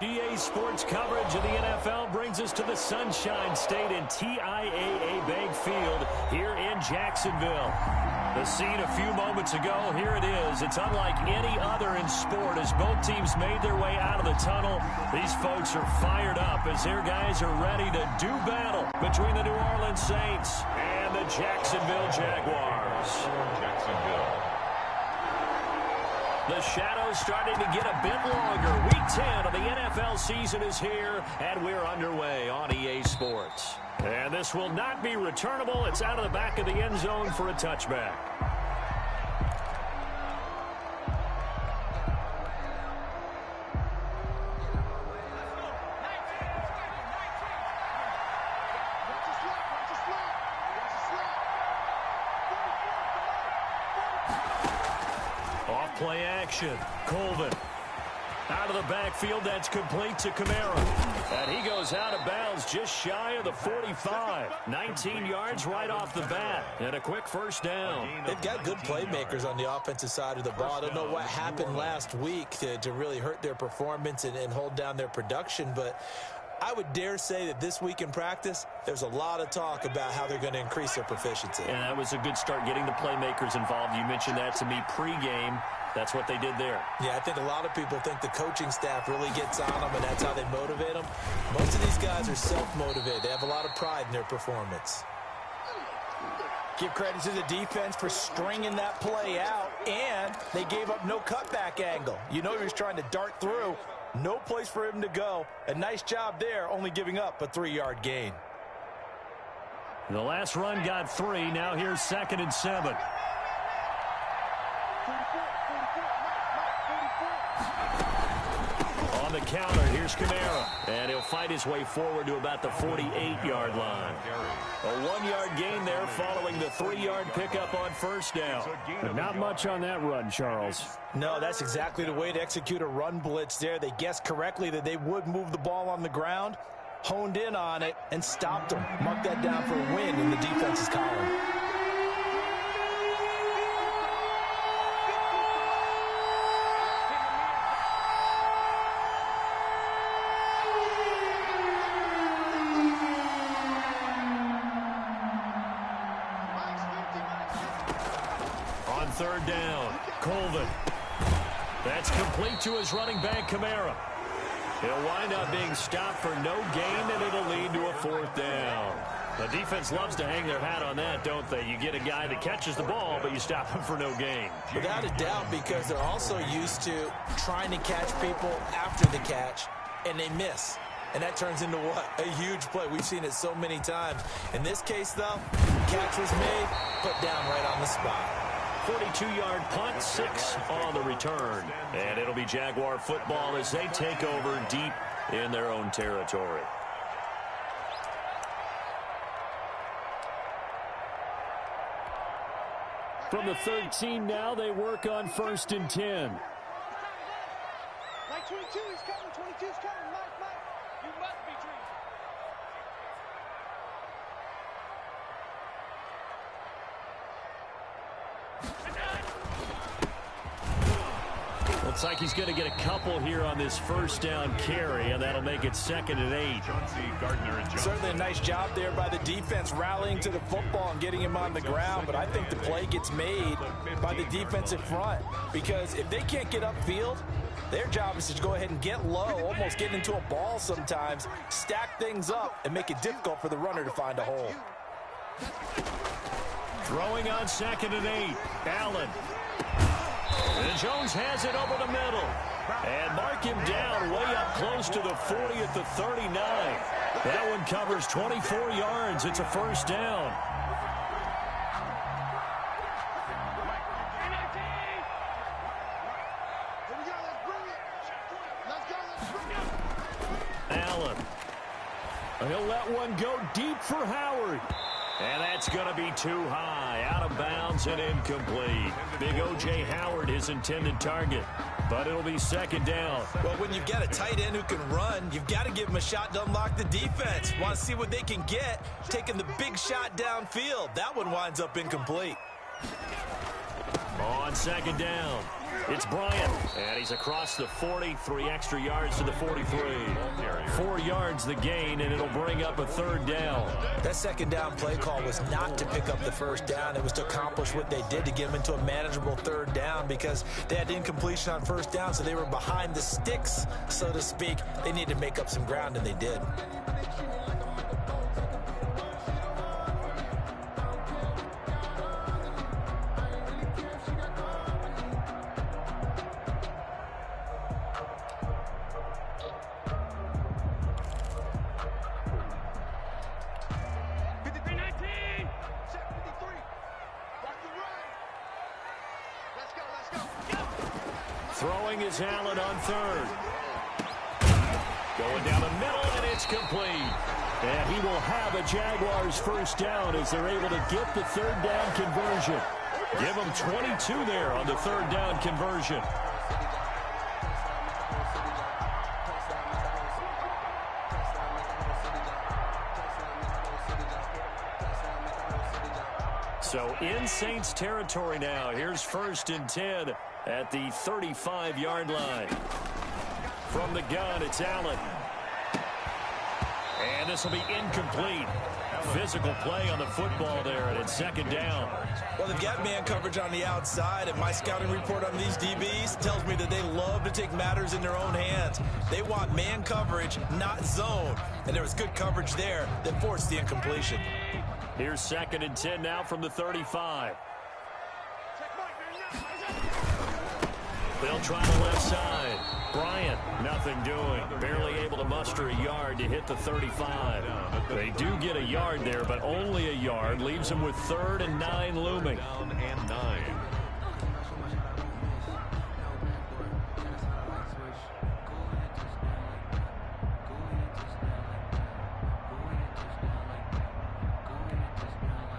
EA Sports coverage of the NFL brings us to the Sunshine State and TIAA Bank Field here in Jacksonville. The scene a few moments ago, here it is. It's unlike any other in sport as both teams made their way out of the tunnel. These folks are fired up as their guys are ready to do battle between the New Orleans Saints and the Jacksonville Jaguars. The shadow's starting to get a bit longer. Week 10 of the NFL season is here, and we're underway on EA Sports. And this will not be returnable. It's out of the back of the end zone for a touchback. Play action. Colvin. Out of the backfield, that's complete to Kamara. And he goes out of bounds just shy of the 45. 19 yards right off the bat. And a quick first down. They've got good playmakers on the offensive side of the ball. I don't know what happened last week to really hurt their performance and hold down their production, but I would dare say that this week in practice, there's a lot of talk about how they're going to increase their proficiency. And that was a good start getting the playmakers involved. You mentioned that to me pregame. That's what they did there. Yeah, I think a lot of people think the coaching staff really gets on them, and that's how they motivate them. Most of these guys are self-motivated. They have a lot of pride in their performance. Give credit to the defense for stringing that play out, and they gave up no cutback angle. You know he was trying to dart through. No place for him to go. A nice job there, only giving up a 3-yard gain. The last run got 3. Now here's 2nd and 7. On the counter, here's Kamara. And he'll fight his way forward to about the 48-yard line. A 1-yard gain there following the 3-yard pickup on first down. But not much on that run, Charles. No, that's exactly the way to execute a run blitz there. They guessed correctly that they would move the ball on the ground, honed in on it, and stopped them. Mark that down for a win in the defense's column. Third down, Colvin. That's complete to his running back, Kamara. He'll wind up being stopped for no gain, and it'll lead to a 4th down. The defense loves to hang their hat on that, don't they? You get a guy that catches the ball, but you stop him for no gain. Without a doubt, because they're also used to trying to catch people after the catch, and they miss. And that turns into what? A huge play. We've seen it so many times. In this case, though, catch was made, put down right on the spot. 42-yard punt, 6 on the return. And it'll be Jaguar football as they take over deep in their own territory. From the 13 now, they work on 1st and 10. Mike 22 is coming, 22 is coming, Mike. You must be treated. Looks like he's going to get a couple here on this first down carry, and that'll make it 2nd and 8. Certainly a nice job there by the defense rallying to the football and getting him on the ground, but I think the play gets made by the defensive front because if they can't get upfield, their job is to go ahead and get low, almost get into a ball sometimes, stack things up, and make it difficult for the runner to find a hole. Throwing on 2nd and 8, Allen. And Jones has it over the middle. And mark him down way up close to the 40 at the 39. That one covers 24 yards. It's a first down. Allen. He'll let one go deep for Howard. And that's going to be too high, out of bounds and incomplete. Big O.J. Howard, his intended target, but it'll be 2nd down. Well, when you've got a tight end who can run, you've got to give him a shot to unlock the defense. Want to see what they can get, taking the big shot downfield. That one winds up incomplete. On 2nd down, It's Bryant, and he's across the 40, 3 extra yards to the 43. 4 yards the gain, and it'll bring up a third down. That second down play call was not to pick up the first down. It was to accomplish what they did to get them into a manageable third down because they had incompletion on first down, so they were behind the sticks, so to speak. They needed to make up some ground, and they did. Throwing is Allen on third. Going down the middle, and it's complete. And he will have a Jaguars first down as they're able to get the third down conversion. Give them 22 there on the third down conversion. So in Saints territory now. Here's 1st and 10 at the 35-yard line. From the gun, it's Allen. And this will be incomplete. Physical play on the football there, and it's 2nd down. Well, they've got man coverage on the outside, and my scouting report on these DBs tells me that they love to take matters in their own hands. They want man coverage, not zone. And there was good coverage there that forced the incompletion. Here's 2nd and 10 now from the 35. They'll try the left side. Bryant, nothing doing. Barely able to muster a yard to hit the 35. They do get a yard there, but only a yard. Leaves them with 3rd and 9 looming. Down and 9.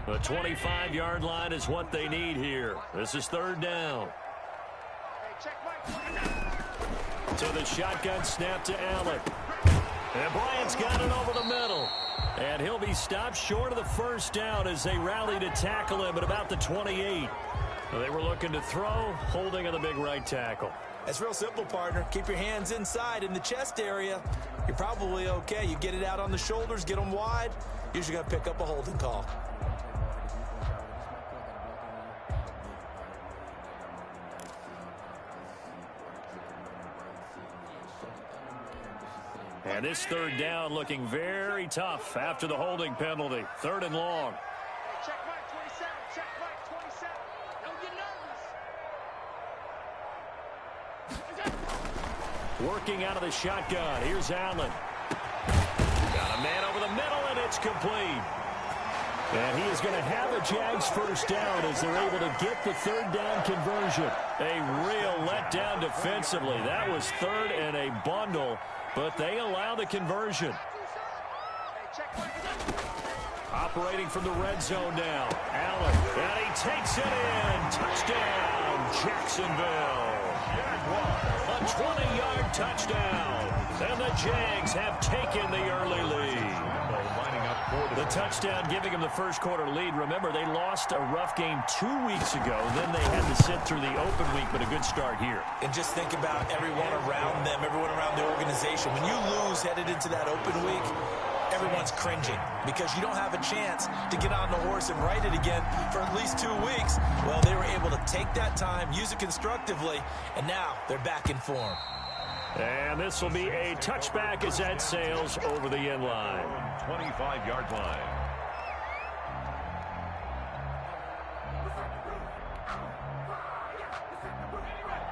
The 25-yard line is what they need here. This is 3rd down. To the shotgun snap to Allen. And Bryant's got it over the middle. And he'll be stopped short of the first down as they rally to tackle him at about the 28. They were looking to throw, holding on the big right tackle. That's real simple, partner. Keep your hands inside in the chest area. You're probably okay. You get it out on the shoulders, get them wide. Usually going to pick up a holding call. And this 3rd down looking very tough after the holding penalty. 3rd and long. Check Mike 27. Check Mike 27. Don't get nervous. Working out of the shotgun. Here's Allen. Got a man over the middle, and it's complete. And he is going to have a Jags first down as they're able to get the 3rd down conversion. A real letdown defensively. That was 3rd and a bundle, but they allow the conversion. Operating from the red zone now. Allen, and he takes it in. Touchdown, Jacksonville. A 20-yard touchdown. And the Jags have taken the early lead. The touchdown giving them the first quarter lead. Remember, they lost a rough game 2 weeks ago. Then they had to sit through the open week, but a good start here. And just think about everyone around them, everyone around the organization. When you lose headed into that open week, everyone's cringing because you don't have a chance to get on the horse and ride it again for at least 2 weeks. Well, they were able to take that time, use it constructively, and now they're back in form. And this will be a touchback as that sails over the end line. 25-yard line.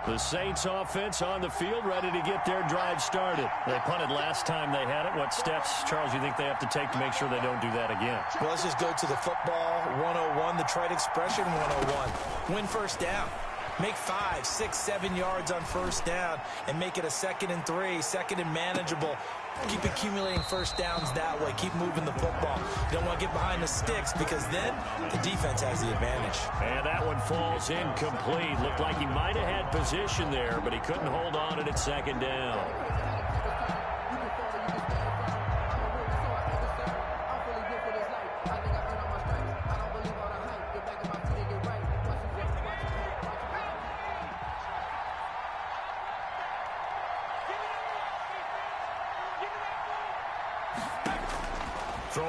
The Saints offense on the field, ready to get their drive started. They punted last time they had it. What steps, Charles, you think they have to take to make sure they don't do that again? Well, let's just go to the football 101, the trite expression 101. Win first down. Make 5, 6, 7 yards on first down and make it a 2nd and 3, 2nd and manageable. Keep accumulating first downs that way. Keep moving the football. You don't want to get behind the sticks because then the defense has the advantage. And that one falls incomplete. Looked like he might have had position there, but he couldn't hold on it at 2nd down.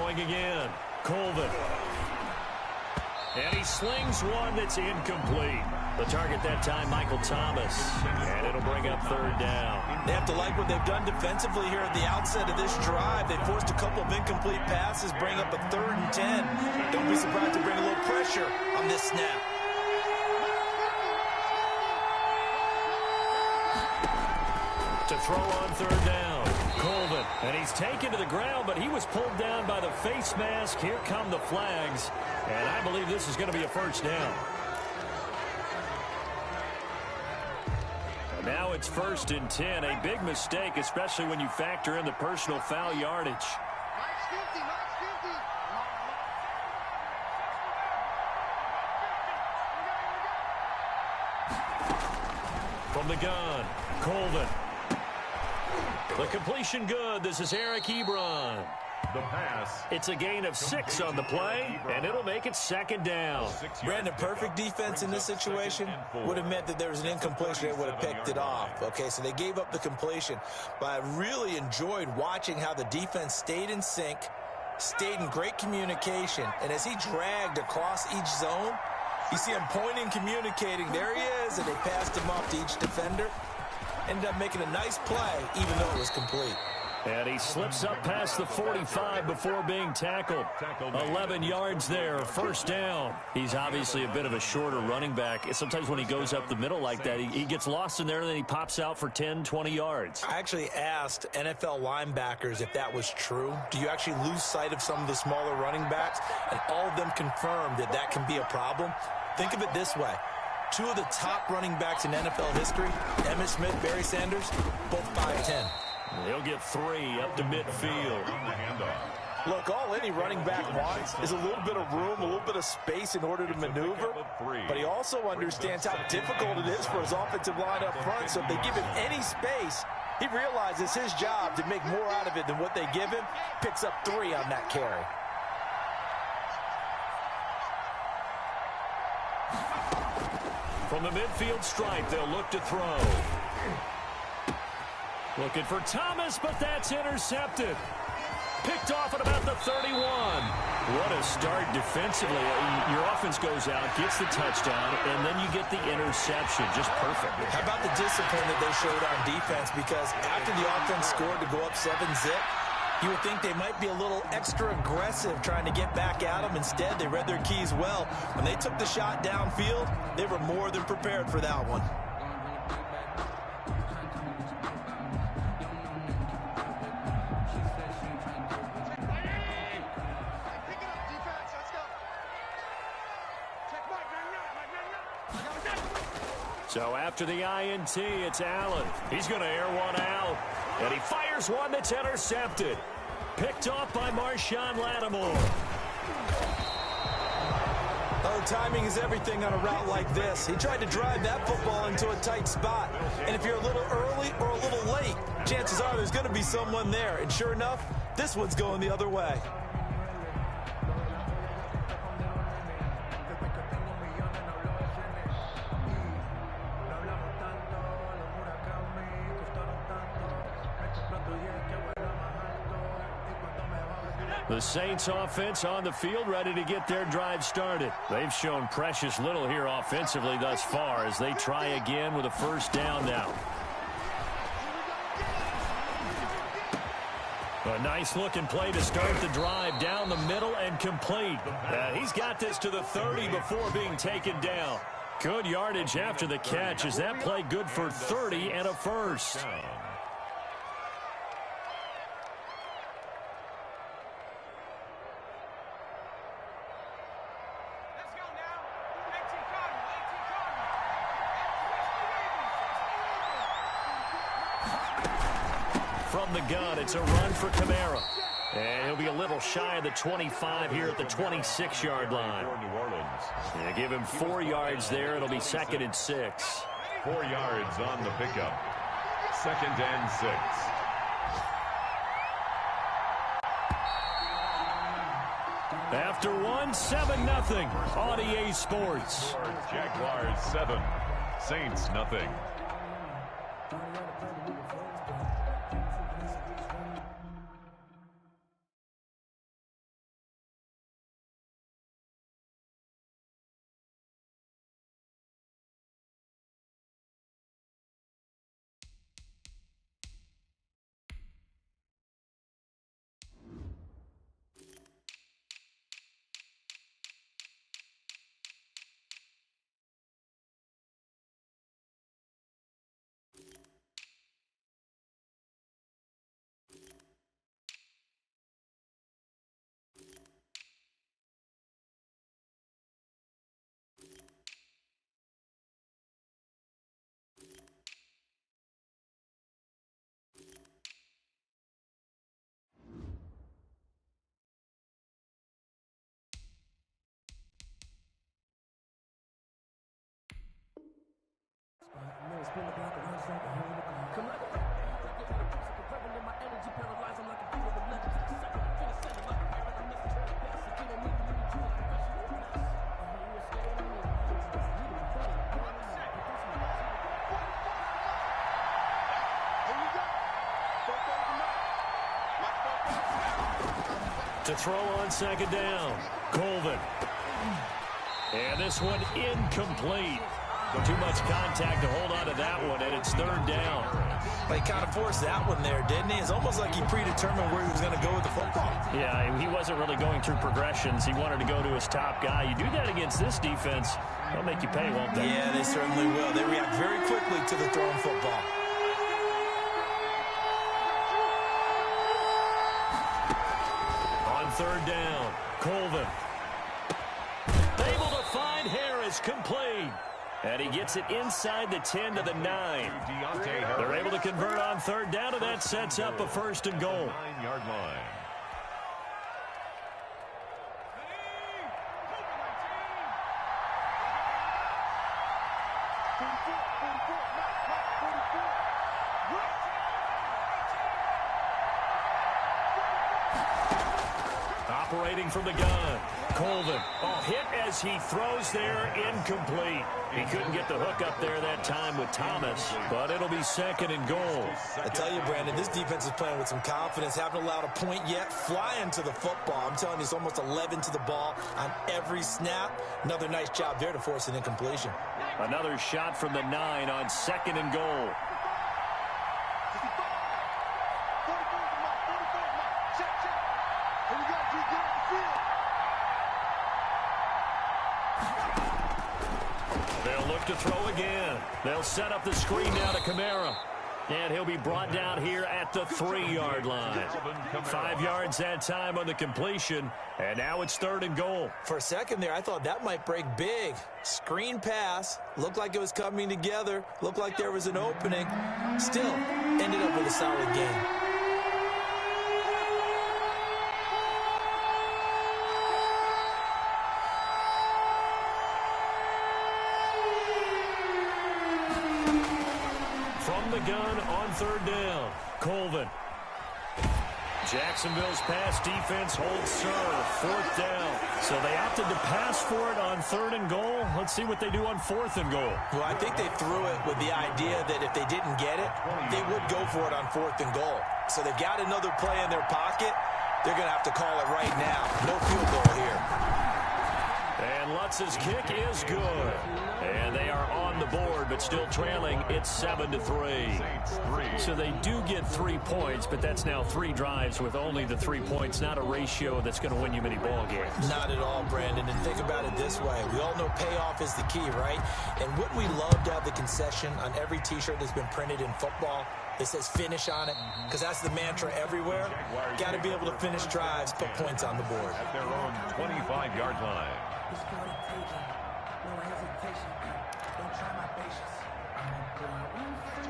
throwing again. Colvin. And he slings one that's incomplete. The target that time, Michael Thomas. And it'll bring up third down. They have to like what they've done defensively here at the outset of this drive. They forced a couple of incomplete passes, bring up a 3rd and 10. Don't be surprised to bring a little pressure on this snap. To throw on third down, Colvin. And he's taken to the ground, but he was pulled down by the face mask. Here come the flags. And I believe this is going to be a first down. And now it's 1st and 10. A big mistake, especially when you factor in the personal foul yardage. From the gun, Colvin. The completion good. This is Eric Ebron. The pass. It's a gain of 6 on the play, and it'll make it 2nd down. Brandon, perfect defense in this situation would have meant that there was an incompletion. They would have picked it off. Okay, so they gave up the completion. But I really enjoyed watching how the defense stayed in sync, stayed in great communication, and as he dragged across each zone, you see him pointing, communicating. There he is, and they passed him off to each defender. Ended up making a nice play, even though it was complete. And he slips up past the 45 before being tackled. 11 yards there, 1st down. He's obviously a bit of a shorter running back. Sometimes when he goes up the middle like that, he gets lost in there, and then he pops out for 10, 20 yards. I actually asked NFL linebackers if that was true. Do you actually lose sight of some of the smaller running backs? And all of them confirmed that that can be a problem. Think of it this way. 2 of the top running backs in NFL history, Emmitt Smith, Barry Sanders, both 5'10". He'll get 3 up to midfield. Look, all any running back wants is a little bit of room, a little bit of space in order to maneuver. But he also understands how difficult it is for his offensive line up front. So if they give him any space, he realizes his job to make more out of it than what they give him. Picks up 3 on that carry. From the midfield stripe, they'll look to throw. Looking for Thomas, but that's intercepted. Picked off at about the 31. What a start defensively. Your offense goes out, gets the touchdown, and then you get the interception. Just perfect. How about the discipline that they showed on defense? Because after the offense scored to go up 7-zip, you would think they might be a little extra aggressive trying to get back at them. Instead, they read their keys well. When they took the shot downfield, they were more than prepared for that one. So after the INT, it's Allen. He's going to air one out. And he fires one that's intercepted. Picked off by Marshawn Lattimore. Oh, timing is everything on a route like this. He tried to drive that football into a tight spot. And if you're a little early or a little late, chances are there's going to be someone there. And sure enough, this one's going the other way. The Saints offense on the field, ready to get their drive started. They've shown precious little here offensively thus far as they try again with a 1st down now. A nice looking play to start the drive down the middle and complete. He's got this to the 30 before being taken down. Good yardage after the catch. Is that play good for 30 and a 1st? From the gun, it's a run for Kamara. And he'll be a little shy of the 25 here at the 26-yard line. Yeah, give him 4 yards there. It'll be 2nd and 6. 4 yards on the pickup. 2nd and 6. After 7-0, on EA Sports. Jaguars 7, Saints nothing. To throw on second down, Colvin. And this one incomplete. Too much contact to hold on to that one, and it's third down. He kind of forced that one there, didn't he? It's almost like he predetermined where he was going to go with the football. Yeah, he wasn't really going through progressions. He wanted to go to his top guy. You do that against this defense, they'll make you pay, won't they? Yeah, they certainly will. They react very quickly to the thrown football. Third down, Colvin. Able to find Harris, complete. And he gets it inside the 10 to the 9. They're able to convert on third down, and that sets up a first and goal. 9-yard line. Operating from the gun, Colvin. Oh, hit as he throws there, incomplete. He couldn't get the hook up there that time with Thomas, but it'll be second and goal. I tell you, Brandon, this defense is playing with some confidence. Haven't allowed a point yet. Flying to the football. I'm telling you, it's almost 11 to the ball on every snap. Another nice job there to force an incompletion. Another shot from the 9 on second and goal. They'll look to throw again. They'll set up the screen now to Kamara. And he'll be brought down here at the 3-yard line. 5 yards that time on the completion. And now it's third and goal. For a second there, I thought that might break big. Screen pass. Looked like it was coming together. Looked like there was an opening. Still, ended up with a solid game. From the gun on third down, Colvin. Jacksonville's pass defense holds serve. Fourth down. So they opted to pass for it on third and goal. Let's see what they do on fourth and goal. Well, I think they threw it with the idea that if they didn't get it, they would go for it on fourth and goal. So they've got another play in their pocket. They're going to have to call it right now. No field goal here. And Lutz's kick is good. And they are on the board, but still trailing. It's 7-3. So they do get 3 points, but that's now 3 drives with only the 3 points. Not a ratio that's going to win you many ball games. Not at all, Brandon. And think about it this way. We all know payoff is the key, right? And wouldn't we love to have the concession on every T-shirt that's been printed in football that says finish on it? Because that's the mantra everywhere. Got to be able to finish drives, put points on the board. At their own 25-yard line.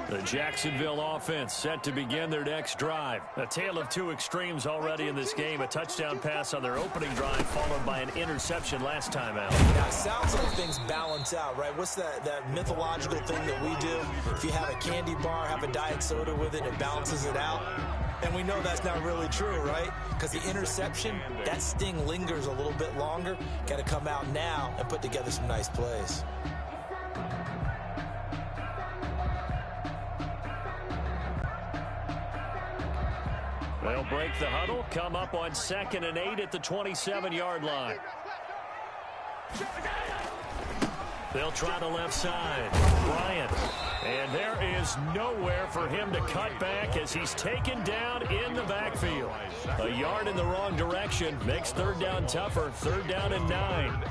The Jacksonville offense set to begin their next drive. A tale of two extremes already in this game. A touchdown pass on their opening drive, followed by an interception last time out. Now, it sounds like things balance out, right? What's that mythological thing that we do? If you have a candy bar, have a diet soda with it, it balances it out. And we know that's not really true, right? Because the interception, that sting lingers a little bit longer. Got to come out now and put together some nice plays. They'll break the huddle, come up on 2nd and 8 at the 27-yard line. They'll try the left side. Bryant. And there is nowhere for him to cut back as he's taken down in the backfield. A yard in the wrong direction makes third down tougher. Third down and 9.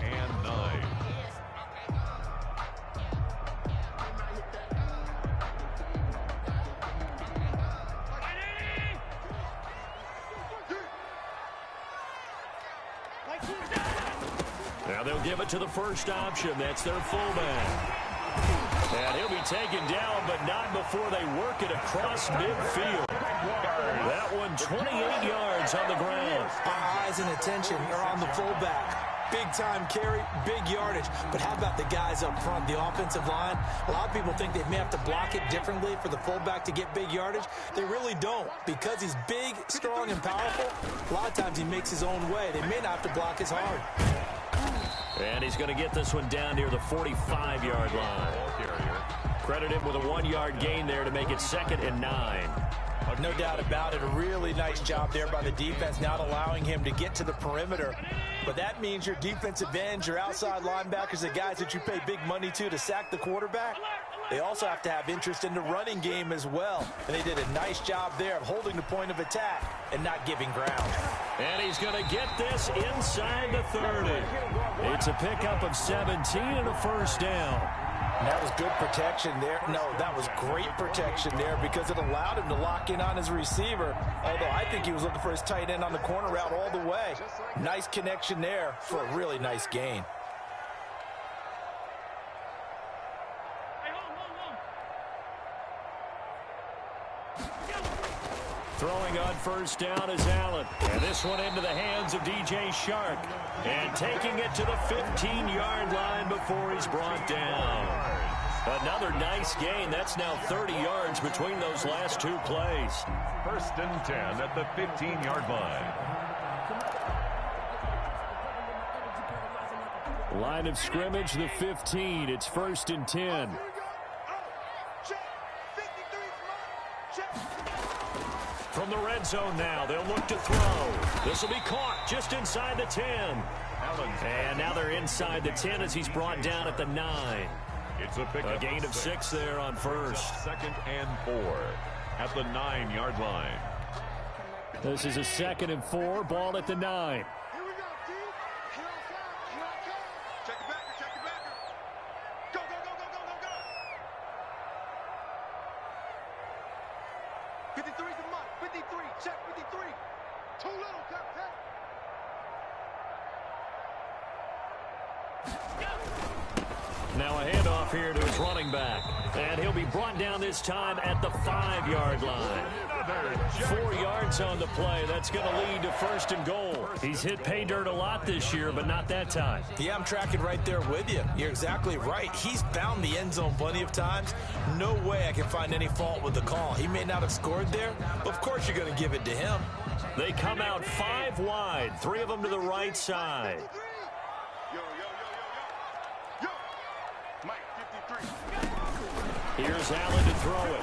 Now they'll give it to the first option. That's their fullback. And he'll be taken down, but not before they work it across midfield. That one 28 yards on the ground. Our eyes and attention are on the fullback. Big-time carry, big yardage. But how about the guys up front, the offensive line? A lot of people think they may have to block it differently for the fullback to get big yardage. They really don't. Because he's big, strong, and powerful, a lot of times he makes his own way. They may not have to block as hard. And he's going to get this one down near the 45-yard line. Credit him with a 1-yard gain there to make it 2nd and 9. No doubt about it. A really nice job there by the defense, not allowing him to get to the perimeter. But that means your defensive ends, your outside linebackers, the guys that you pay big money to sack the quarterback, they also have to have interest in the running game as well. And they did a nice job there of holding the point of attack and not giving ground. And he's going to get this inside the 30. It's a pickup of 17 and a first down. And that was good protection there. No, that was great protection there because it allowed him to lock in on his receiver. Although I think he was looking for his tight end on the corner route all the way. Nice connection there for a really nice gain. Throwing on first down is Allen. And this one into the hands of DJ Shark. And taking it to the 15-yard line before he's brought down. Another nice gain. That's now 30 yards between those last two plays. 1st and 10 at the 15-yard line. Line of scrimmage, the 15. It's 1st and 10. From the red zone now, they'll look to throw. This will be caught just inside the 10. And now they're inside the 10 as he's brought down at the 9. It's a gain of 6 there on first. 2nd and 4 at the 9-yard line. This is a 2nd and 4, ball at the 9. Here we go, team. Here I come. Here I come. Check it back. Check it back. Go, go, go, go, go, go, go. 53 to Mike. 53. Check 53. Too little, Captain. Now a handoff here to his running back. And he'll be brought down this time at the 5-yard line. 4 yards on the play. That's going to lead to 1st and goal. He's hit pay dirt a lot this year, but not that time. Yeah, I'm tracking right there with you. You're exactly right. He's found the end zone plenty of times. No way I can find any fault with the call. He may not have scored there, but of course you're going to give it to him. They come out 5 wide, 3 of them to the right side. Yo, yo, yo, yo, yo. Yo. Mike, 53. Here's Allen to throw it.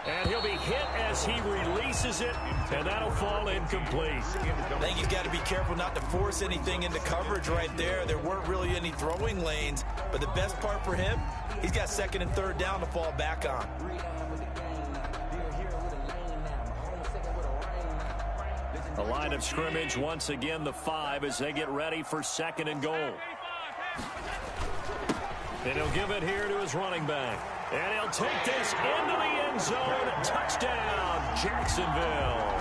And he'll be hit as he releases it, and that'll fall incomplete. I think he's got to be careful not to force anything into coverage right there. There weren't really any throwing lanes, but the best part for him, he's got 2nd and 3rd down to fall back on. The line of scrimmage, once again, the 5 as they get ready for 2nd and goal. And he'll give it here to his running back. And he'll take this into the end zone. Touchdown, Jacksonville.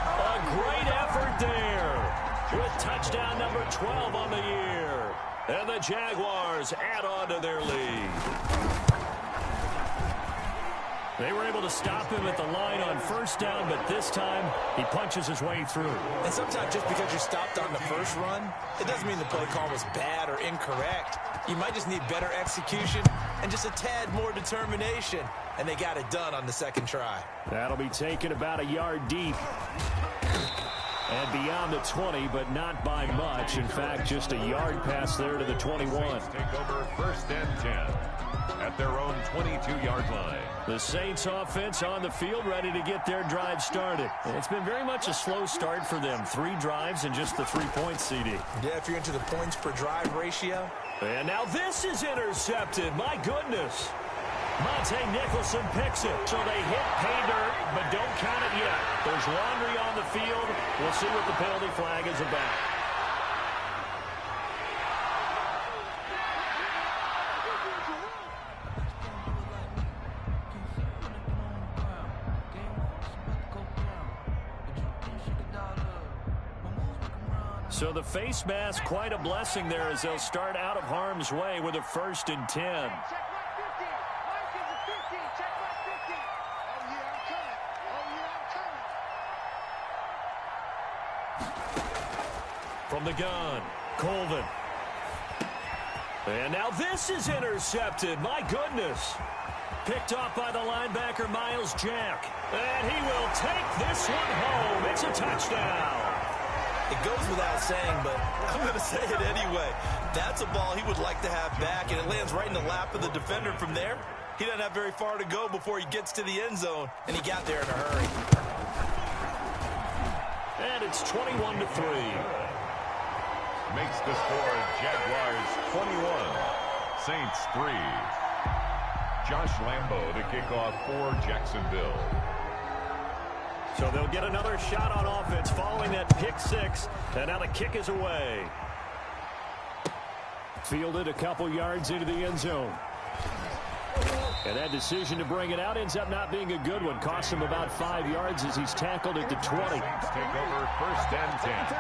A great effort there with touchdown number 12 on the year. And the Jaguars add on to their lead. They were able to stop him at the line on first down, but this time he punches his way through. And sometimes just because you're stopped on the first run, it doesn't mean the play call was bad or incorrect. You might just need better execution and just a tad more determination. And they got it done on the 2nd try. That'll be taken about a yard deep. And beyond the 20, but not by much. In fact, just a yard pass there to the 21. Take over 1st and 10 at their own 22-yard line. The Saints offense on the field ready to get their drive started. It's been very much a slow start for them. 3 drives and just the 3-point CD. Yeah, if you're into the points per drive ratio. And now this is intercepted. My goodness. Monte Nicholson picks it. So they hit pay dirt, but don't count it yet. There's laundry on the field. We'll see what the penalty flag is about. So the face mask, quite a blessing there as they'll start out of harm's way with a 1st and 10. Check my 50. Mike is a 50. Check my 50. Oh, yeah, I'm coming. Oh, yeah, I'm coming. From the gun, Colvin. And now this is intercepted. My goodness. Picked off by the linebacker, Miles Jack. And he will take this one home. It's a touchdown. It goes without saying, but I'm going to say it anyway. That's a ball he would like to have back, and it lands right in the lap of the defender from there. He doesn't have very far to go before he gets to the end zone, and he got there in a hurry. And it's 21-3. Makes the score Jaguars 21, Saints 3. Josh Lambo to kick off for Jacksonville. So they'll get another shot on offense following that pick six. And now the kick is away. Fielded a couple yards into the end zone. And that decision to bring it out ends up not being a good one. Costs him about 5 yards as he's tackled at the 20. Saints take over 1st and 10.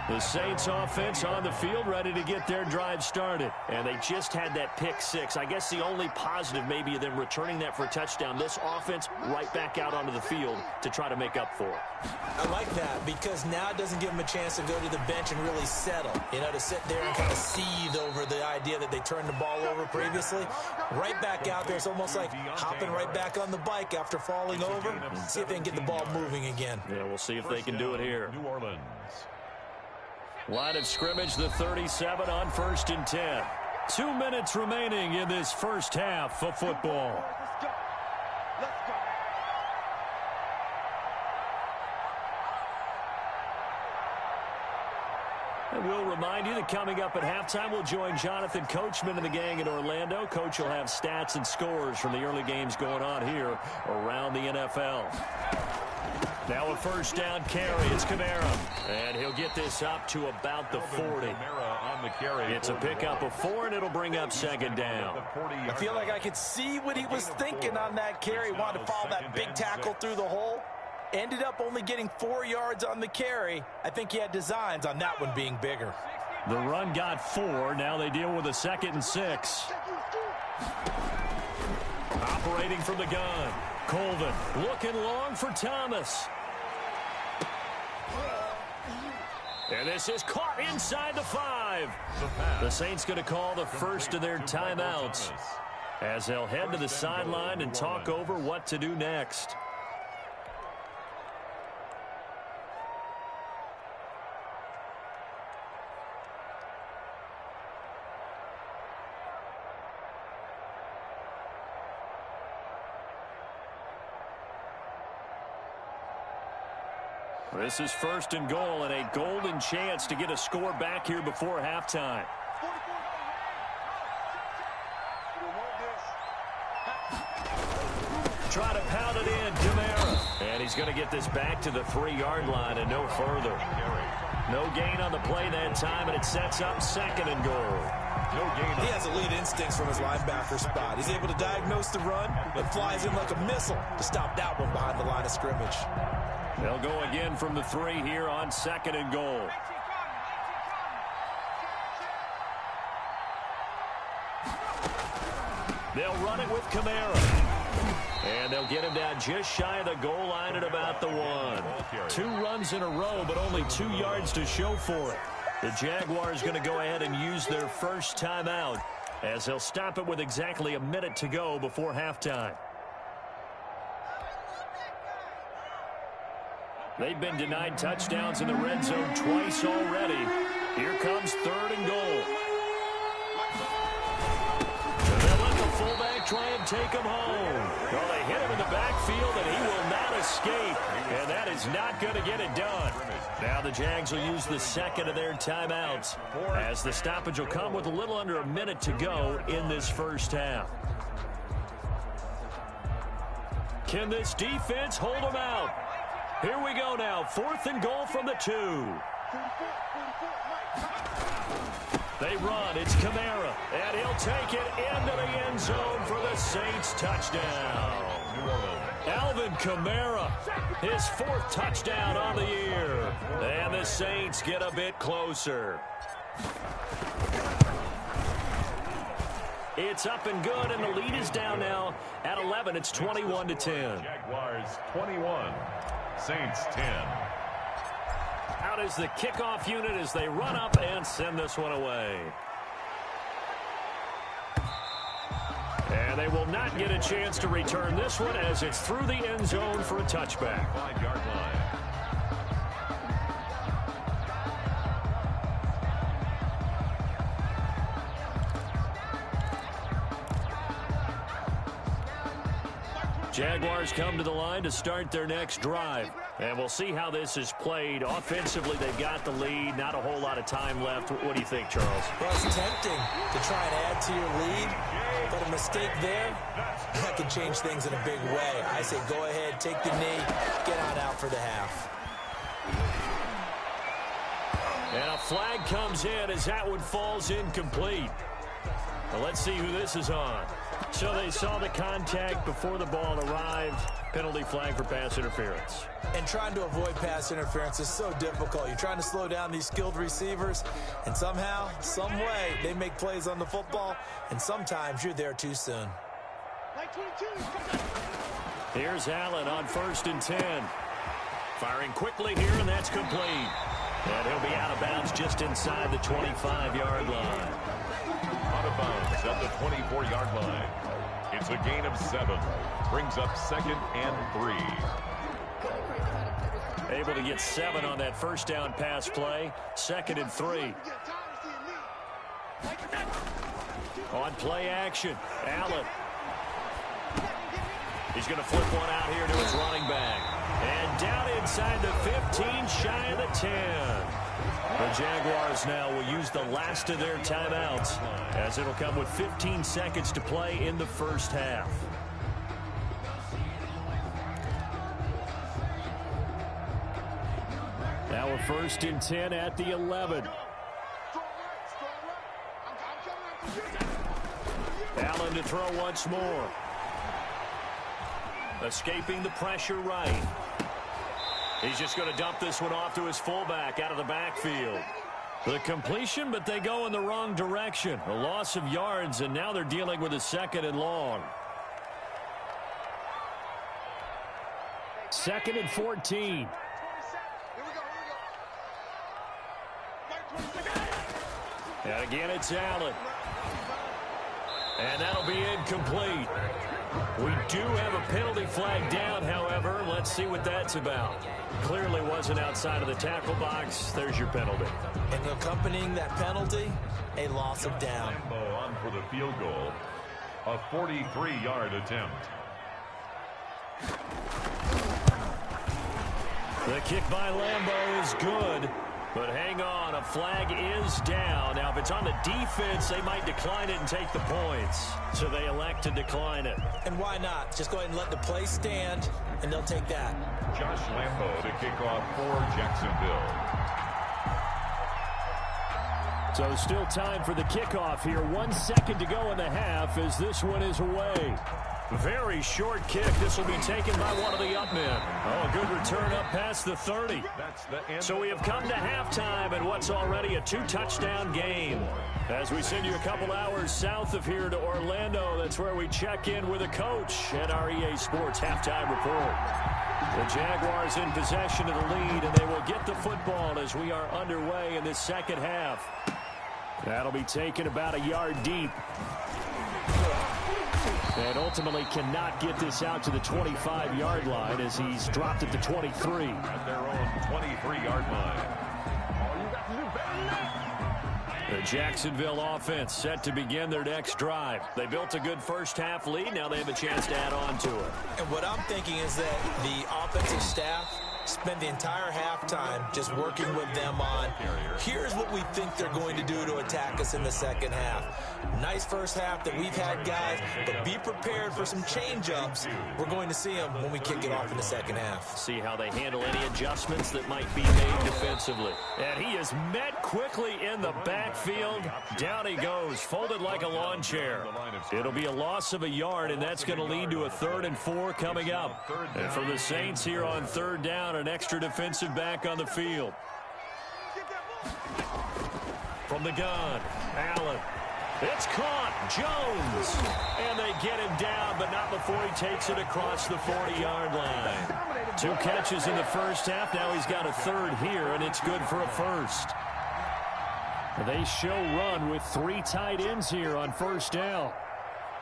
The Saints offense on the field ready to get their drive started. And they just had that pick six. I guess the only positive maybe of them returning that for a touchdown. This offense right back out onto the field to try to make up for it. I like that because now it doesn't give them a chance to go to the bench and really settle. You know, to sit there and kind of seethe over the idea that they turned the ball over previously. Right back out there. It's almost like hopping right back on the bike after falling over. See if they can get the ball moving again. Yeah, we'll see if they can do it here. New Orleans. Line of scrimmage, the 37 on 1st and 10. 2 minutes remaining in this first half of football. Let's go. Let's go. And we'll remind you that coming up at halftime, we'll join Jonathan Coachman and the gang in Orlando. Coach will have stats and scores from the early games going on here around the NFL. Now a first down carry. It's Kamara. And he'll get this up to about the 40. On the carry. It's a pickup of 4, and it'll bring up 2nd down. I feel like I could see what he was thinking on that carry. Wanted to follow that big tackle through the hole. Ended up only getting 4 yards on the carry. I think he had designs on that one being bigger. The run got 4. Now they deal with a 2nd and 6. Operating from the gun. Colvin looking long for Thomas. And this is caught inside the 5. The Saints going to call the first of their timeouts as they'll head to the sideline and talk over what to do next. This is 1st and goal and a golden chance to get a score back here before halftime. Try to pound it in, Kamara. And he's going to get this back to the 3-yard line and no further. No gain on the play that time, and it sets up 2nd and goal. He has elite instincts from his linebacker spot. He's able to diagnose the run and flies in like a missile to stop that one behind the line of scrimmage. They'll go again from the 3 here on 2nd and goal. They'll run it with Kamara. And they'll get him down just shy of the goal line at about the 1. 2 runs in a row, but only 2 yards to show for it. The Jaguars going to go ahead and use their first timeout as they'll stop it with exactly a minute to go before halftime. They've been denied touchdowns in the red zone twice already. Here comes 3rd and goal. And they'll let the fullback try and take him home. Well, they hit him in the backfield, and he will not escape. And that is not going to get it done. Now the Jags will use the 2nd of their timeouts as the stoppage will come with a little under a minute to go in this first half. Can this defense hold them out? Here we go now. 4th and goal from the 2. They run. It's Kamara. And he'll take it into the end zone for the Saints touchdown. Alvin Kamara, his 4th touchdown on the year. And the Saints get a bit closer. It's up and good, and the lead is down now at 11. It's 21-10. Jaguars 21. Saints 10. out is the kickoff unit as they run up and send this one away. And they will not get a chance to return this one as it's through the end zone for a touchback. 5-yard line. Jaguars come to the line to start their next drive. And we'll see how this is played. Offensively, they've got the lead. Not a whole lot of time left. What do you think, Charles? Well, it's tempting to try and add to your lead, but a mistake there, that can change things in a big way. I say go ahead, take the knee, get on out for the half. And a flag comes in as that one falls incomplete. Well, let's see who this is on. So they saw the contact before the ball arrived. Penalty flag for pass interference. And trying to avoid pass interference is so difficult. You're trying to slow down these skilled receivers, and somehow, some way, they make plays on the football, and sometimes you're there too soon. Here's Allen on 1st and 10. Firing quickly here, and that's complete. And he'll be out of bounds just inside the 25-yard line. Out of bounds at the 24-yard line. It's a gain of 7. Brings up 2nd and 3. Able to get 7 on that first down pass play. 2nd and 3. On play action, Allen. He's going to flip one out here to his running back. And down inside the 15, shy of the 10. The Jaguars now will use the last of their timeouts as it'll come with 15 seconds to play in the first half. Now a 1st and 10 at the 11. Allen to throw once more. Escaping the pressure right. He's just going to dump this one off to his fullback out of the backfield. The completion, but they go in the wrong direction. A loss of yards, and now they're dealing with a 2nd and long. 2nd and 14. And again, it's Allen. And that'll be incomplete. We do have a penalty flag down, however. Let's see what that's about. Clearly wasn't outside of the tackle box. There's your penalty. And accompanying that penalty, a loss of down. Lambo on for the field goal. A 43-yard attempt. The kick by Lambo is good. But hang on, a flag is down. Now, if it's on the defense, they might decline it and take the points. So they elect to decline it. And why not? Just go ahead and let the play stand, and they'll take that. Josh Lambo to kick off for Jacksonville. So still time for the kickoff here. 1 second to go in the half as this one is away. Very short kick. This will be taken by one of the up men. Oh, a good return up past the 30. That's the end. So we have come to halftime in what's already a 2-touchdown game. As we send you a couple hours south of here to Orlando, that's where we check in with a coach at our EA Sports Halftime Report. The Jaguars in possession of the lead, and they will get the football as we are underway in this second half. That'll be taken about a yard deep. And ultimately cannot get this out to the 25-yard line as he's dropped at the 23. At their own 23-yard line. The Jacksonville offense set to begin their next drive. They built a good first-half lead. Now they have a chance to add on to it. And what I'm thinking is that the offensive staff spent the entire halftime just working with them on, here's what we think they're going to do to attack us in the second half. Nice first half that we've had, guys, but be prepared for some change-ups. We're going to see them when we kick it off in the second half. See how they handle any adjustments that might be made defensively. And he is met quickly in the backfield. Down he goes, folded like a lawn chair. It'll be a loss of a yard, and that's going to lead to a 3rd and 4 coming up. And for the Saints here on 3rd down, an extra defensive back on the field. From the gun, Allen. It's caught. Jones. And they get him down, but not before he takes it across the 40-yard line. 2 catches in the first half. Now he's got a third here, and it's good for a first. They show run with 3 tight ends here on first down.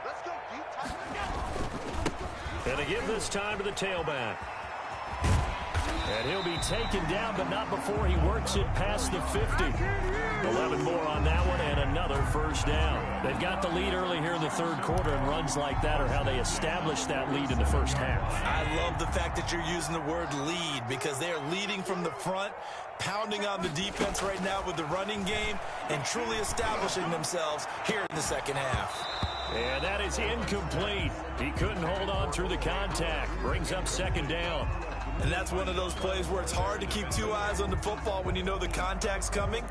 Let's go deep, tight. And they give this time to the tailback. And he'll be taken down, but not before he works it past the 50. 11 more on that one, and another first down. They've got the lead early here in the third quarter, and runs like that are how they establish that lead in the first half. I love the fact that you're using the word lead, because they are leading from the front, pounding on the defense right now with the running game, and truly establishing themselves here in the second half. And that is incomplete. He couldn't hold on through the contact. Brings up second down. And that's one of those plays where it's hard to keep 2 eyes on the football when you know the contact's coming,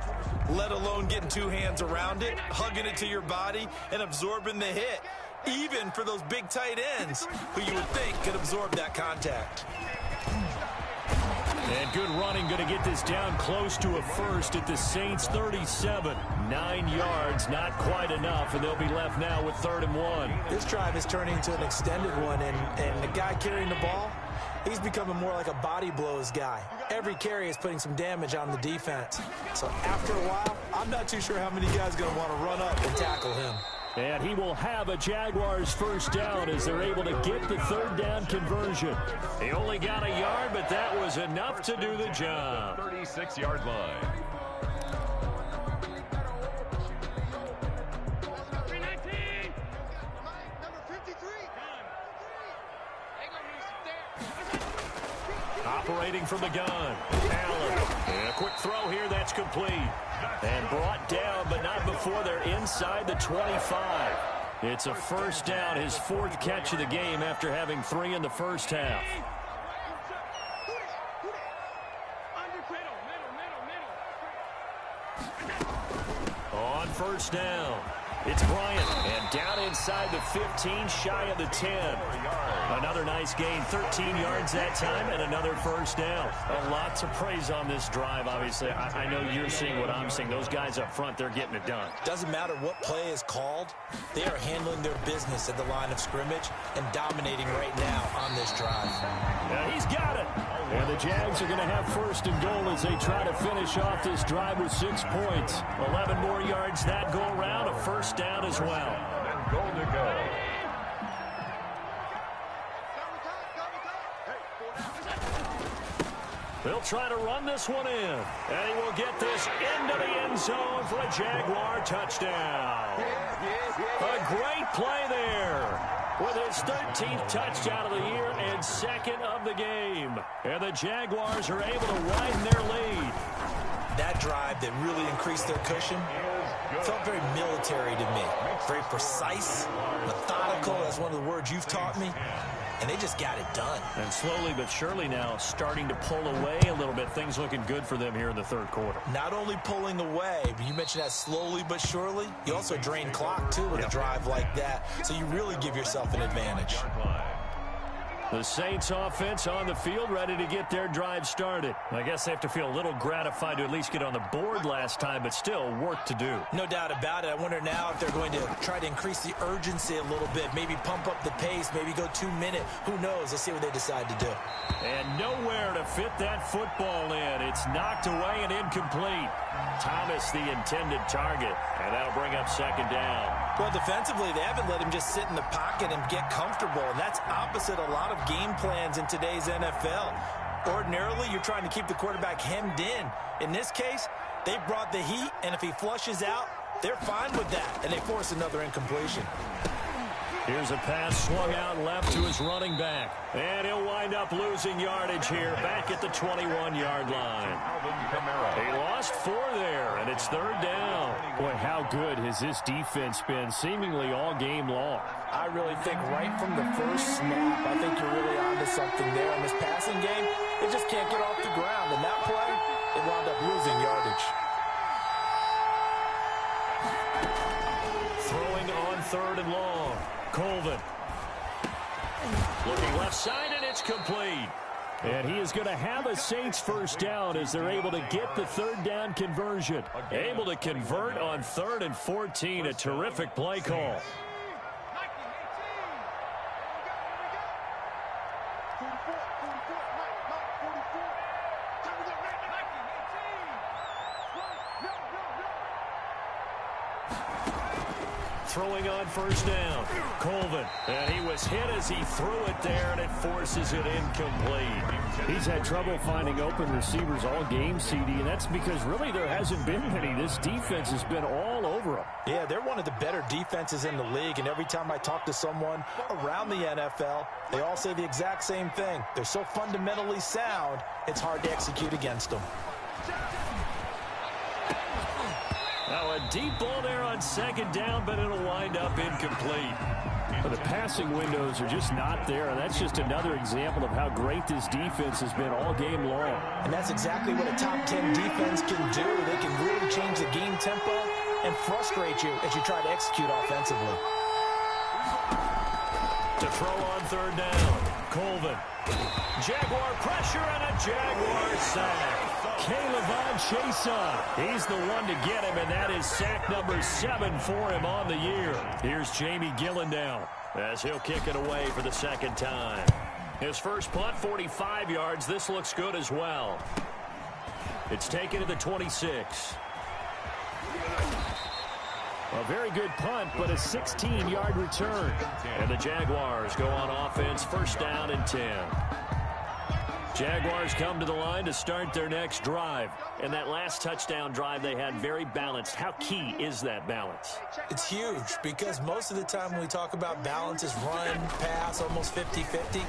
let alone getting 2 hands around it, hugging it to your body, and absorbing the hit, even for those big tight ends who you would think could absorb that contact. And good running, going to get this down close to a first at the Saints' 37. 9 yards, not quite enough, and they'll be left now with 3rd and 1. This drive is turning into an extended one, and the guy carrying the ball, he's becoming more like a body blows guy. Every carry is putting some damage on the defense. So after a while, I'm not too sure how many guys are going to want to run up and tackle him. And he will have a Jaguars first down as they're able to get the 3rd down conversion. He only got a yard, but that was enough to do the job. 36-yard line. Operating from the gun. Allen. And a quick throw here. That's complete. And brought down, but not before they're inside the 25. It's a first down, his 4th catch of the game after having 3 in the first half. On first down, it's Bryant. And down inside the 15, shy of the 10. Another nice gain, 13 yards that time, and another first down. Lots of praise on this drive, obviously. I know you're seeing what I'm seeing. Those guys up front, they're getting it done. Doesn't matter what play is called. They are handling their business at the line of scrimmage and dominating right now on this drive. Yeah, he's got it. And the Jags are going to have 1st and goal as they try to finish off this drive with 6 points. 11 more yards that go around, a first down as well. And goal to go. They'll try to run this one in. And he will get this into the end zone for a Jaguar touchdown. A great play there with his 13th touchdown of the year and 2nd of the game. And the Jaguars are able to widen their lead. That drive that really increased their cushion felt very military to me. Very precise, methodical. That's one of the words you've taught me. And they just got it done. And slowly but surely now starting to pull away a little bit. Things looking good for them here in the 3rd quarter. Not only pulling away, but you mentioned that slowly but surely. You also drain clock, too, with a drive like that. So you really give yourself an advantage. The Saints offense on the field ready to get their drive started. I guess they have to feel a little gratified to at least get on the board last time, but still work to do. No doubt about it. I wonder now if they're going to try to increase the urgency a little bit, maybe pump up the pace, maybe go 2-minute. Who knows? Let's see what they decide to do. And nowhere to fit that football in. It's knocked away and incomplete. Thomas the intended target, and that'll bring up 2nd down. Well, defensively, they haven't let him just sit in the pocket and get comfortable, and that's opposite a lot of game plans in today's NFL. Ordinarily, you're trying to keep the quarterback hemmed in. In this case, they brought the heat, and if he flushes out, they're fine with that, and they force another incompletion. Here's a pass swung out left to his running back. And he'll wind up losing yardage here back at the 21-yard line. He lost 4 there, and it's 3rd down. Boy, how good has this defense been seemingly all game long? I really think right from the first snap, I think you're really onto something there. In this passing game, they just can't get off the ground. And that play, they wound up losing yardage. Throwing on 3rd and long. Colvin. Looking left side, and it's complete. And he is going to have a Saints first down as they're able to get the third down conversion. Able to convert on 3rd and 14. A terrific play call. Throwing on first down, Colvin. And he was hit as he threw it there, and it forces it incomplete. He's had trouble finding open receivers all game, CD, and that's because really there hasn't been many. This defense has been all over him. Yeah, they're one of the better defenses in the league, and every time I talk to someone around the NFL, they all say the exact same thing. They're so fundamentally sound, it's hard to execute against them. Now a deep ball there on 2nd down, but it'll wind up incomplete. But the passing windows are just not there, and that's just another example of how great this defense has been all game long. And that's exactly what a top 10 defense can do. They can really change the game tempo and frustrate you as you try to execute offensively. To throw on 3rd down, Colvin. Jaguar pressure and a Jaguar sack. Kayvon Chason, he's the one to get him, and that is sack number 7 for him on the year. Here's Jamie Gillendown as he'll kick it away for the 2nd time. His first punt, 45 yards. This looks good as well. It's taken to the 26. A very good punt, but a 16-yard return. And the Jaguars go on offense, 1st down and 10. Jaguars come to the line to start their next drive. And that last touchdown drive they had very balanced. How key is that balance? It's huge because most of the time when we talk about balance is run, pass, almost 50-50.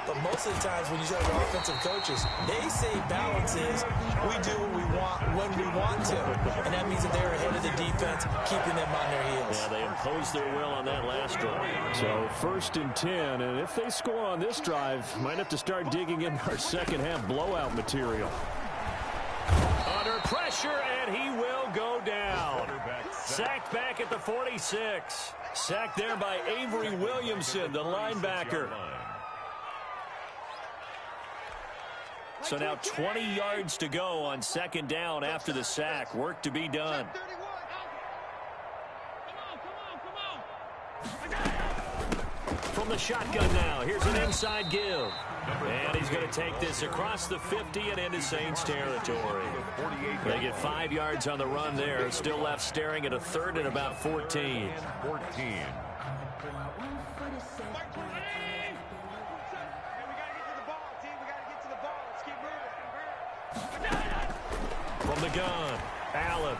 But most of the times when you talk to offensive coaches, they say balance is we do what we want when we want to. And that means that they're ahead of the defense, keeping them on their heels. Yeah, they imposed their will on that last drive. So 1st and 10, and if they score on this drive, might have to start digging in our second-half blowout material. Under pressure, and he will go down. Sacked back at the 46. Sacked there by Avery Williamson, the linebacker. So now 20 yards to go on 2nd down after the sack. Work to be done. From the shotgun now, here's an inside give. And he's going to take this across the 50 and into Saints territory. They get 5 yards on the run there. Still left staring at a 3rd and about 14. From the gun, Allen.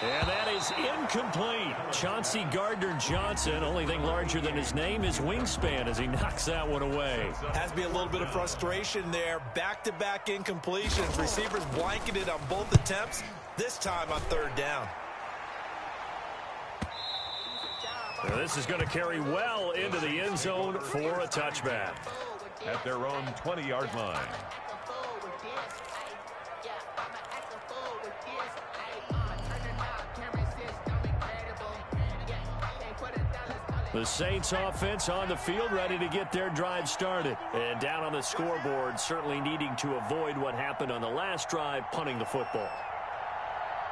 And that is incomplete. Chauncey Gardner-Johnson, only thing larger than his name is wingspan as he knocks that one away. Has to be a little bit of frustration there. Back-to-back incompletions. Receivers blanketed on both attempts, this time on 3rd down. Now this is going to carry well into the end zone for a touchback. At their own 20-yard line. The Saints offense on the field ready to get their drive started. And down on the scoreboard, certainly needing to avoid what happened on the last drive, punting the football.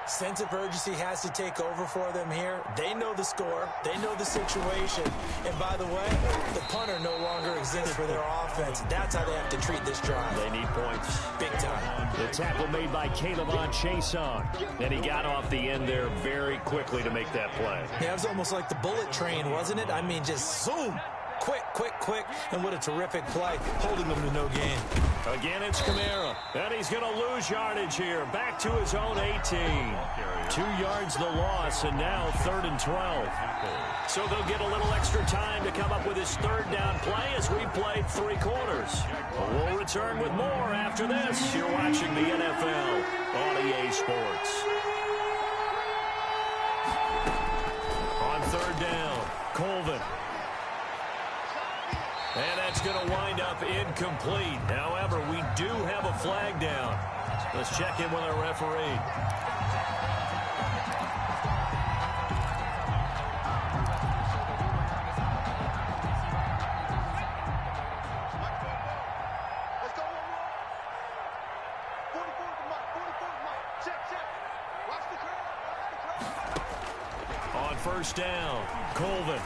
Sense of urgency has to take over for them here. They know the score. They know the situation. And by the way, the punter no longer exists for their offense. That's how they have to treat this drive. They need points. Big time. The tackle made by Kayvon Chason. And he got off the end there very quickly to make that play. Yeah, it was almost like the bullet train, wasn't it? I mean, just zoom. Quick, quick, quick. And what a terrific play, holding them to no gain. Again, it's Kamara. And he's going to lose yardage here. Back to his own 18. 2 yards the loss, and now 3rd and 12. So they'll get a little extra time to come up with his 3rd down play as we played 3 quarters. We'll return with more after this. You're watching the NFL on EA Sports. On 3rd down, Colvin. And that's going to wind up incomplete. However, we do have a flag down. Let's check in with our referee. On first down, Colvin.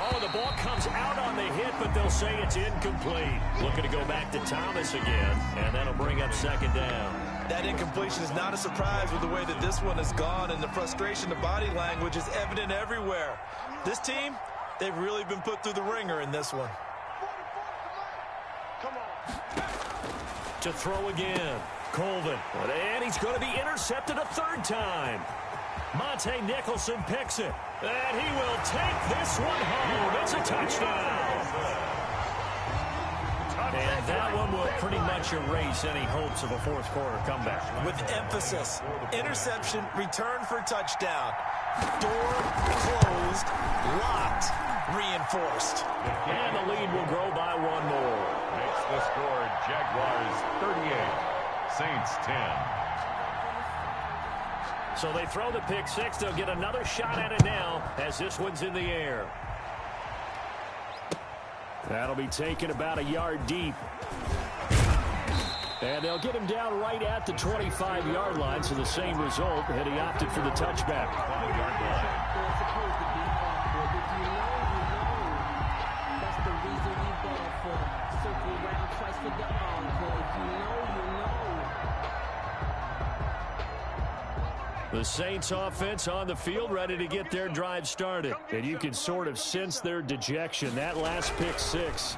Oh, the ball comes out on the hit, but they'll say it's incomplete. Looking to go back to Thomas again, and that'll bring up second down. That incompletion is not a surprise with the way that this one has gone, and the frustration, the body language is evident everywhere. This team, they've really been put through the ringer in this one. Come on. To throw again, Colvin. And he's going to be intercepted a third time. Monte Nicholson picks it. And he will take this one home. It's a touchdown. And that one will pretty much erase any hopes of a fourth quarter comeback. With emphasis, interception, return for touchdown. Door closed, locked, reinforced. And the lead will grow by one more. Makes the score Jaguars 38, Saints 10. So they throw the pick six. They'll get another shot at it now as this one's in the air. That'll be taken about a yard deep. And they'll get him down right at the 25-yard line, so the same result, and he opted for the touchback. The Saints offense on the field ready to get their drive started. And you can sort of sense their dejection. That last pick six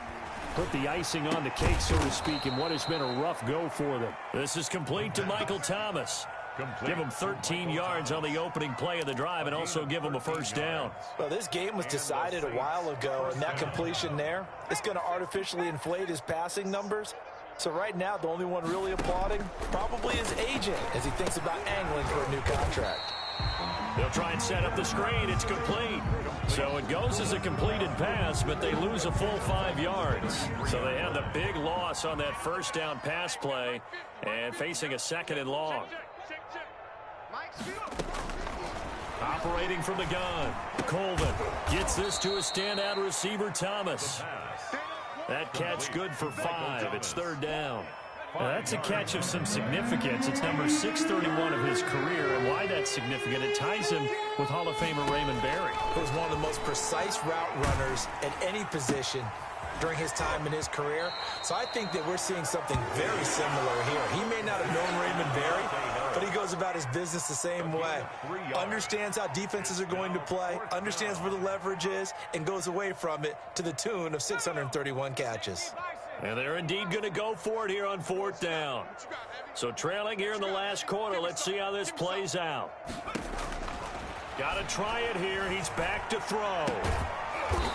put the icing on the cake, so to speak, in what has been a rough go for them. This is complete to Michael Thomas. Give him 13 yards on the opening play of the drive and also give him a first down. Well, this game was decided a while ago, and that completion there, it's going to artificially inflate his passing numbers. So right now, the only one really applauding probably his agent as he thinks about angling for a new contract. They'll try and set up the screen. It's complete. So it goes as a completed pass, but they lose a full 5 yards. So they have the big loss on that first down pass play and facing a second and long. Operating from the gun, Colvin gets this to a standout receiver, Thomas. That catch good for 5. It's third down. Now, that's a catch of some significance. It's number 631 of his career, and why that's significant, it ties him with Hall of Famer Raymond Berry. He was one of the most precise route runners at any position during his time in his career. So I think that we're seeing something very similar here. He may not have known Raymond Berry, but he goes about his business the same way. Understands how defenses are going to play, understands where the leverage is, and goes away from it to the tune of 631 catches. And they're indeed going to go for it here on fourth down. So trailing here in the last quarter, let's see how this plays out. Got to try it here. He's back to throw.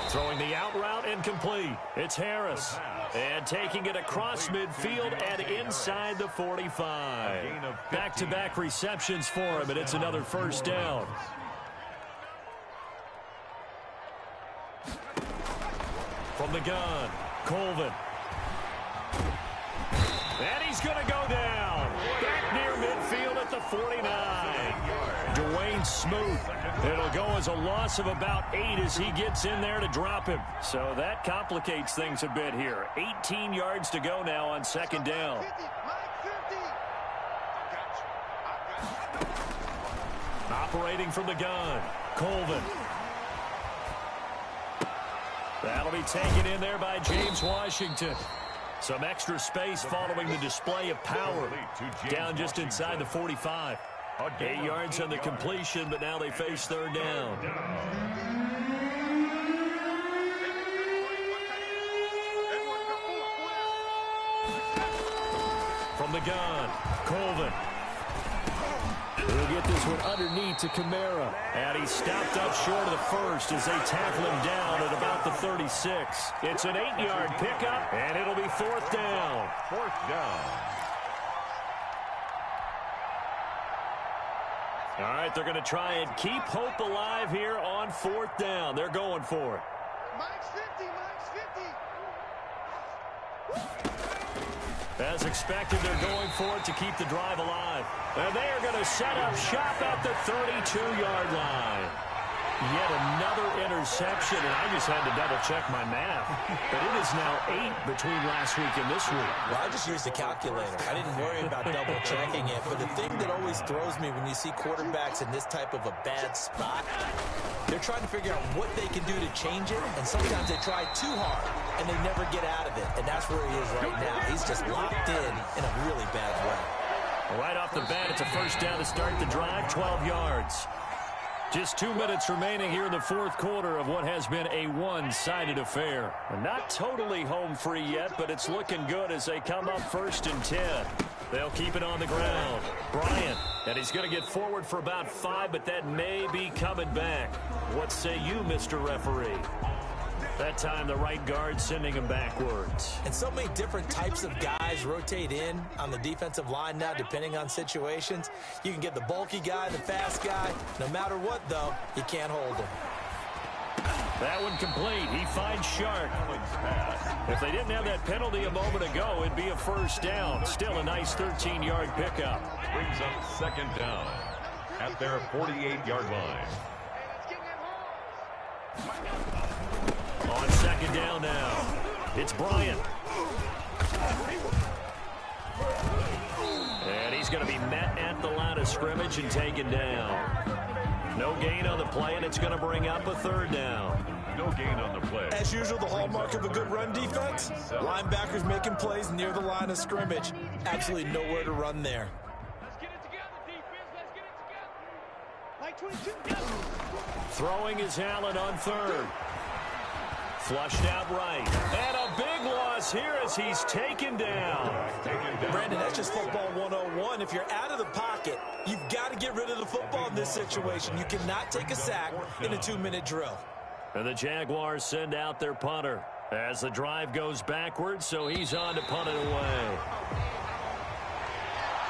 Throwing the out route incomplete. It's Harris. And taking it across midfield and inside the 45. Back-to-back receptions for him, and it's another first down. From the gun, Colvin. And he's going to go down. Back near midfield at the 49. Dwayne Smoot. It'll go as a loss of about 8 as he gets in there to drop him. So that complicates things a bit here. 18 yards to go now on second down. Operating from the gun, Colvin. That'll be taken in there by James Washington. Some extra space following the display of power. Down just inside the 45. 8 yards on the completion, but now they face third down. From the gun, Colvin. He'll get this one underneath to Kamara. And he's stopped up short of the first as they tackle him down at about the 36. It's an 8-yard pickup, and it'll be fourth down. Fourth down. All right, they're going to try and keep hope alive here on fourth down. They're going for it. Mike's 50, Mike's 50. As expected, they're going for it to keep the drive alive. And they are going to set up shop at the 32-yard line. Yet another interception, and I just had to double-check my math. But it is now 8 between last week and this week. Well, I just used the calculator. I didn't worry about double-checking it. But the thing that always throws me when you see quarterbacks in this type of a bad spot, they're trying to figure out what they can do to change it, and sometimes they try too hard, and they never get out of it. And that's where he is right now. He's just locked in a really bad way. Right off the bat, it's a first down to start the drive, 12 yards. Just 2 minutes remaining here in the fourth quarter of what has been a one-sided affair. Not totally home free yet, but it's looking good as they come up 1st and 10. They'll keep it on the ground. Bryant, and he's going to get forward for about 5, but that may be coming back. What say you, Mr. Referee? That time the right guard sending him backwards. And so many different types of guys rotate in on the defensive line now, depending on situations. You can get the bulky guy, the fast guy. No matter what, though, you can't hold him. That one complete. He finds Shark. If they didn't have that penalty a moment ago, it'd be a first down. Still a nice 13-yard pickup. Brings up 2nd down at their 48-yard line. On 2nd down now, it's Bryant. And he's going to be met at the line of scrimmage and taken down. No gain on the play, and it's going to bring up a 3rd down. No gain on the play. As usual, the hallmark of a good run defense, linebackers making plays near the line of scrimmage. Absolutely nowhere to run there. Let's get it together, defense. Let's get it together. Like 22. Throwing is Allen on 3rd. Flushed out right. And a big loss here as he's taken down. Brandon, that's just football 101. If you're out of the pocket, you've got to get rid of the football in this situation. You cannot take a sack in a 2-minute drill. And the Jaguars send out their punter as the drive goes backwards, so he's on to punt it away.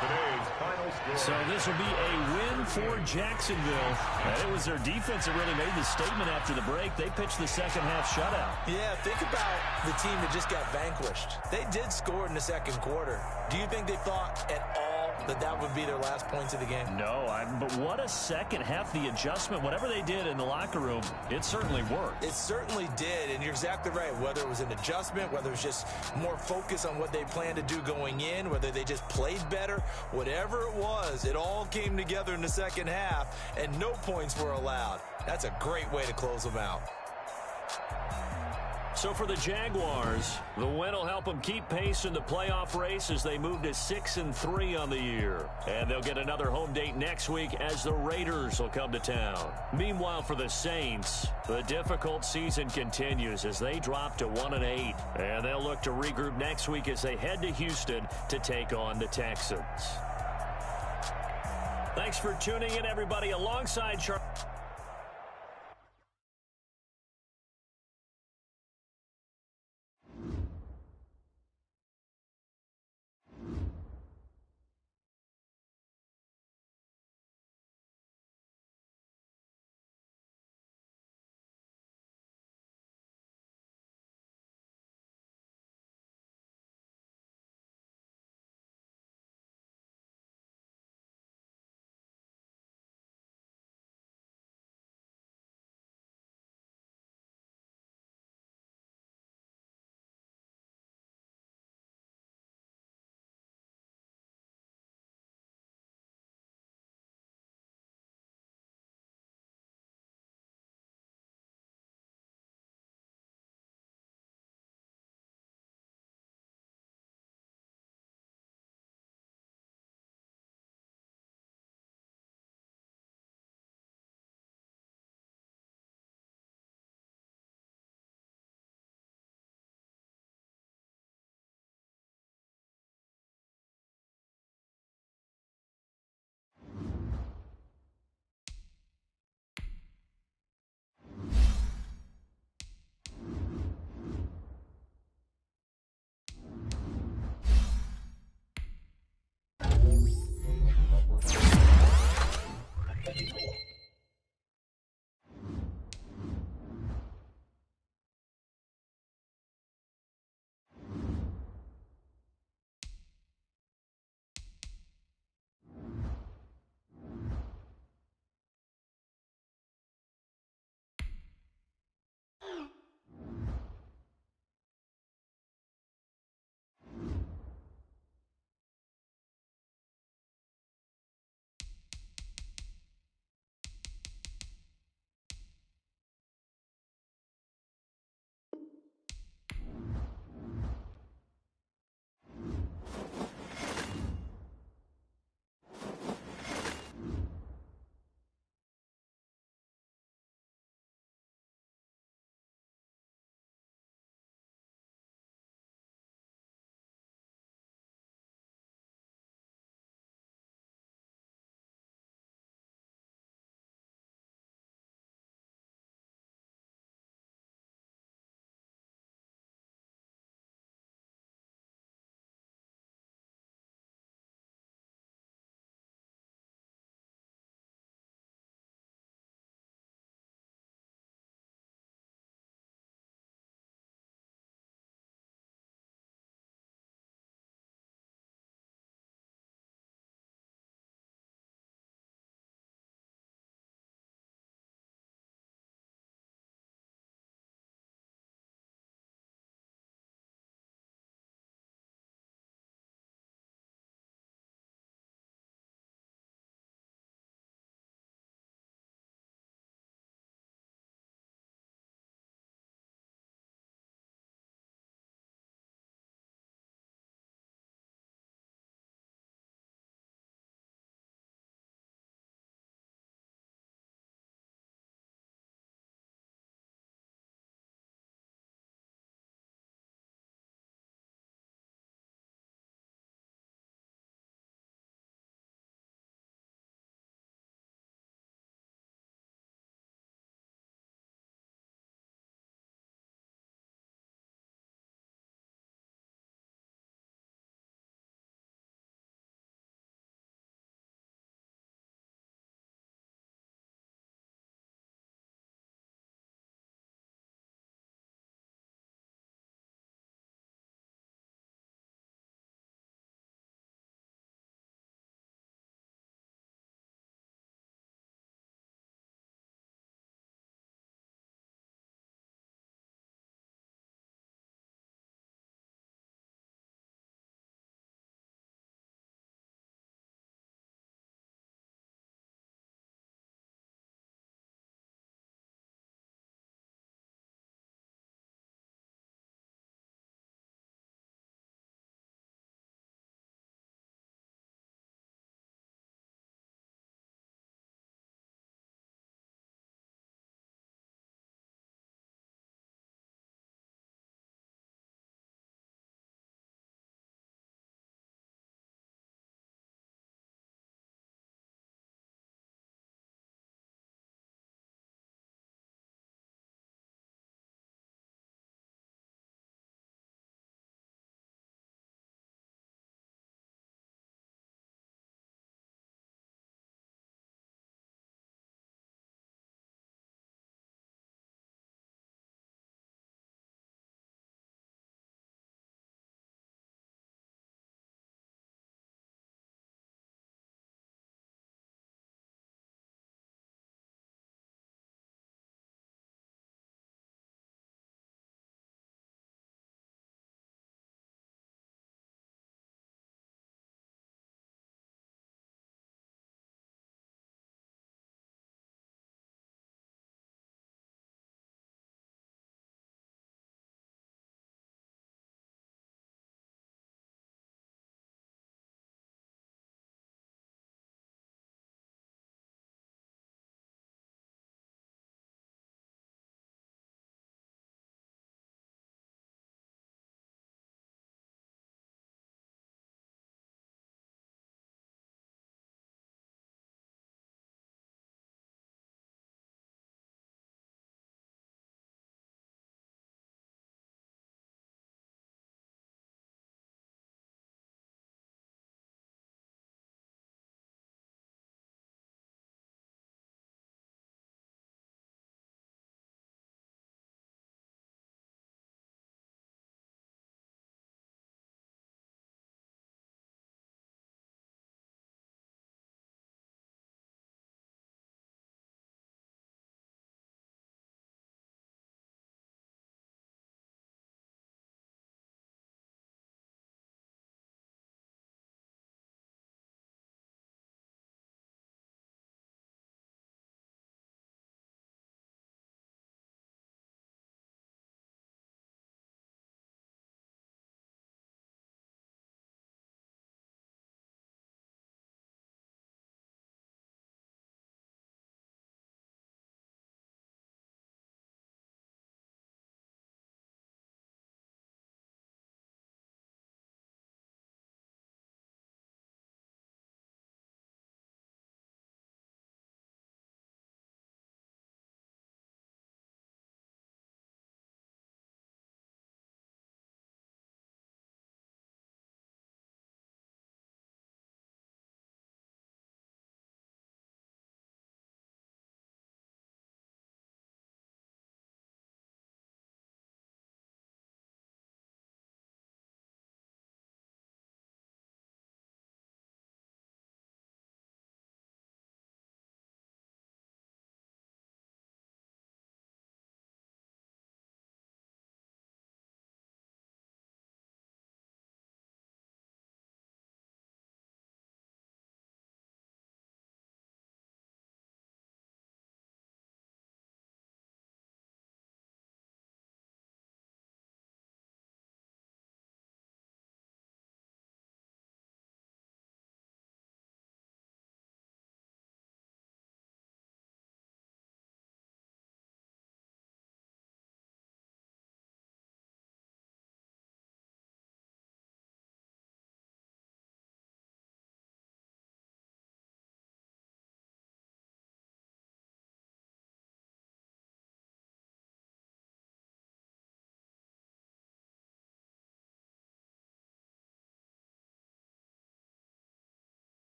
Today's final score. So this will be a win for Jacksonville. And it was their defense that really made the statement after the break. They pitched the second-half shutout. Yeah, think about the team that just got vanquished. They did score in the second quarter. Do you think they thought at all that that would be their last points of the game? No, but what a second half. The adjustment, whatever they did in the locker room, it certainly worked. It certainly did, and you're exactly right. Whether it was an adjustment, whether it was just more focus on what they planned to do going in, whether they just played better, whatever it was, it all came together in the second half, and no points were allowed. That's a great way to close them out. So for the Jaguars, the win will help them keep pace in the playoff race as they move to 6-3 on the year. And they'll get another home date next week as the Raiders will come to town. Meanwhile, for the Saints, the difficult season continues as they drop to 1-8. And they'll look to regroup next week as they head to Houston to take on the Texans. Thanks for tuning in, everybody. Alongside Charles.